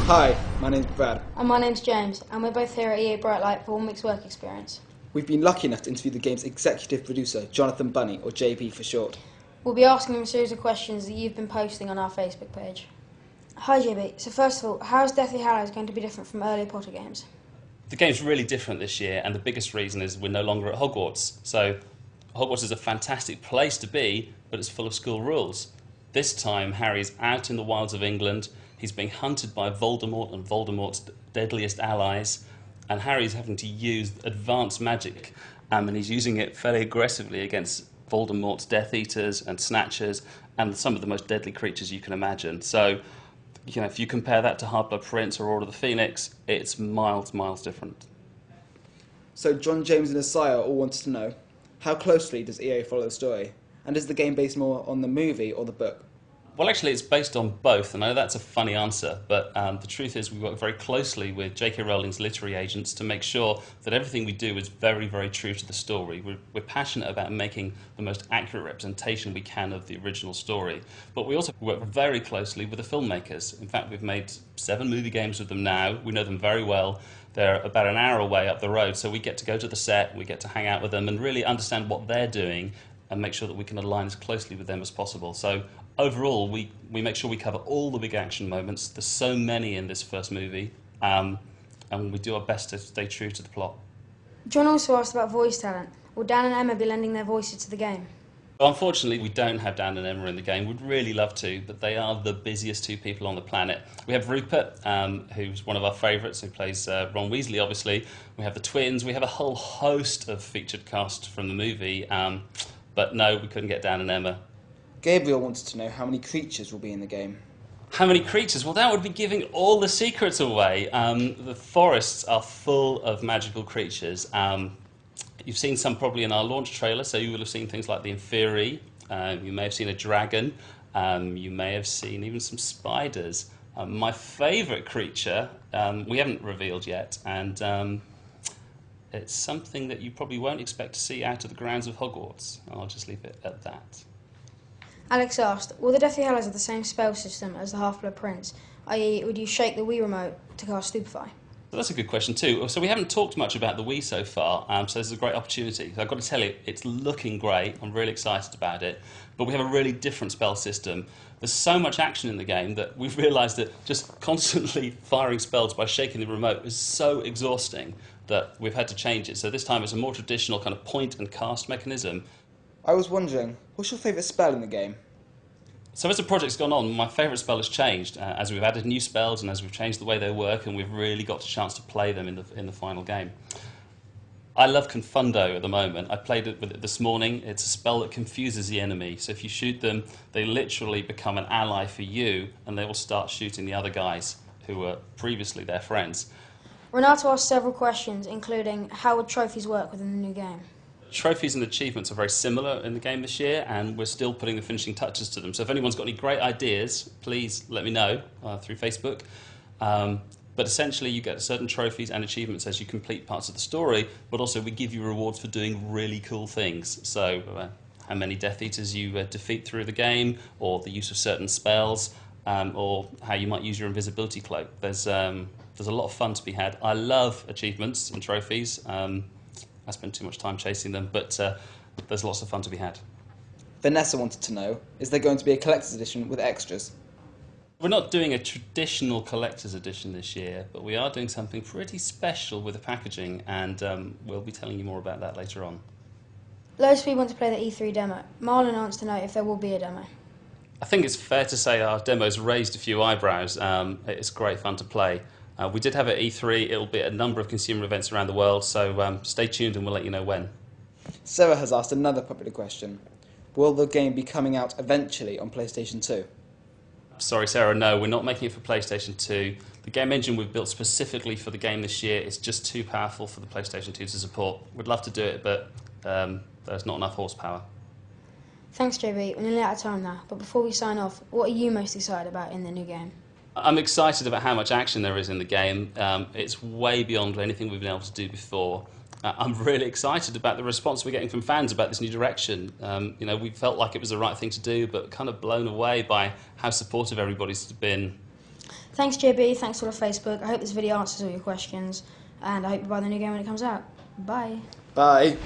Hi, my name's Brad. And my name's James, and we're both here at EA Brightlight for 1 week's work experience. We've been lucky enough to interview the game's executive producer, Jonathan Bunney, or JB for short. We'll be asking him a series of questions that you've been posting on our Facebook page. Hi JB, so first of all, how is Deathly Hallows going to be different from earlier Potter games? The game's really different this year, and the biggest reason is we're no longer at Hogwarts. So Hogwarts is a fantastic place to be, but it's full of school rules. This time, Harry's out in the wilds of England. He's being hunted by Voldemort and Voldemort's deadliest allies, and Harry's having to use advanced magic, and he's using it fairly aggressively against Voldemort's Death Eaters and Snatchers and some of the most deadly creatures you can imagine. So, you know, if you compare that to Half-Blood Prince or Order of the Phoenix, it's miles different. So John, James and his sire all wanted to know, how closely does EA follow the story? And is the game based more on the movie or the book? Well, actually, it's based on both, and I know that's a funny answer, but the truth is we work very closely with J.K. Rowling's literary agents to make sure that everything we do is very true to the story. We're passionate about making the most accurate representation we can of the original story, but we also work very closely with the filmmakers. In fact, we've made 7 movie games with them now. We know them very well. They're about an hour away up the road, so we get to go to the set, we get to hang out with them and really understand what they're doing and make sure that we can align as closely with them as possible. So overall, we make sure we cover all the big action moments. There's so many in this first movie, and we do our best to stay true to the plot. John also asked about voice talent. Will Dan and Emma be lending their voices to the game? Unfortunately, we don't have Dan and Emma in the game. We'd really love to, but they are the busiest 2 people on the planet. We have Rupert, who's one of our favourites, who plays Ron Weasley, obviously. We have the twins. We have a whole host of featured cast from the movie, but no, we couldn't get Dan and Emma. Gabriel wanted to know how many creatures will be in the game. How many creatures? Well, that would be giving all the secrets away. The forests are full of magical creatures. You've seen some probably in our launch trailer, so you will have seen things like the Inferi. You may have seen a dragon. You may have seen even some spiders. My favourite creature, we haven't revealed yet, and it's something that you probably won't expect to see out of the grounds of Hogwarts. I'll just leave it at that. Alex asked, will the Deathly Hallows have the same spell system as the Half-Blood Prince? I.e., would you shake the Wii remote to cast Stupefy? Well, that's a good question too. So we haven't talked much about the Wii so far, so this is a great opportunity. So I've got to tell you, it's looking great. I'm really excited about it. But we have a really different spell system. There's so much action in the game that we've realised that just constantly firing spells by shaking the remote is so exhausting that we've had to change it. So this time it's a more traditional kind of point and cast mechanism. I was wondering, what's your favourite spell in the game? So as the project's gone on, my favourite spell has changed as we've added new spells and as we've changed the way they work, and we've really got a chance to play them in the final game. I love Confundo at the moment. I played it with it this morning. It's a spell that confuses the enemy. So if you shoot them, they literally become an ally for you, and they will start shooting the other guys who were previously their friends. Renato asked several questions, including how would trophies work within the new game? Trophies and achievements are very similar in the game this year, and we're still putting the finishing touches to them. So if anyone's got any great ideas, please let me know through Facebook. But essentially, you get certain trophies and achievements as you complete parts of the story, but also we give you rewards for doing really cool things. So how many Death Eaters you defeat through the game, or the use of certain spells, or how you might use your invisibility cloak. There's a lot of fun to be had. I love achievements and trophies. I spend too much time chasing them, but there's lots of fun to be had. Vanessa wanted to know, is there going to be a collector's edition with extras? We're not doing a traditional collector's edition this year, but we are doing something pretty special with the packaging, and we'll be telling you more about that later on. Loads of people want to play the E3 demo. Marlon wants to know if there will be a demo. I think it's fair to say our demo's raised a few eyebrows. It's great fun to play. We did have at E3. It'll be at a number of consumer events around the world, so stay tuned and we'll let you know when. Sarah has asked another popular question. Will the game be coming out eventually on PlayStation 2? Sorry, Sarah, no, we're not making it for PlayStation 2. The game engine we've built specifically for the game this year is just too powerful for the PlayStation 2 to support. We'd love to do it, but there's not enough horsepower. Thanks, JB. We're nearly out of time now, but before we sign off, what are you most excited about in the new game? I'm excited about how much action there is in the game. It's way beyond anything we've been able to do before. I'm really excited about the response we're getting from fans about this new direction. We felt like it was the right thing to do, but kind of blown away by how supportive everybody's been. Thanks, JB. Thanks for the Facebook. I hope this video answers all your questions, and I hope you buy the new game when it comes out. Bye. Bye.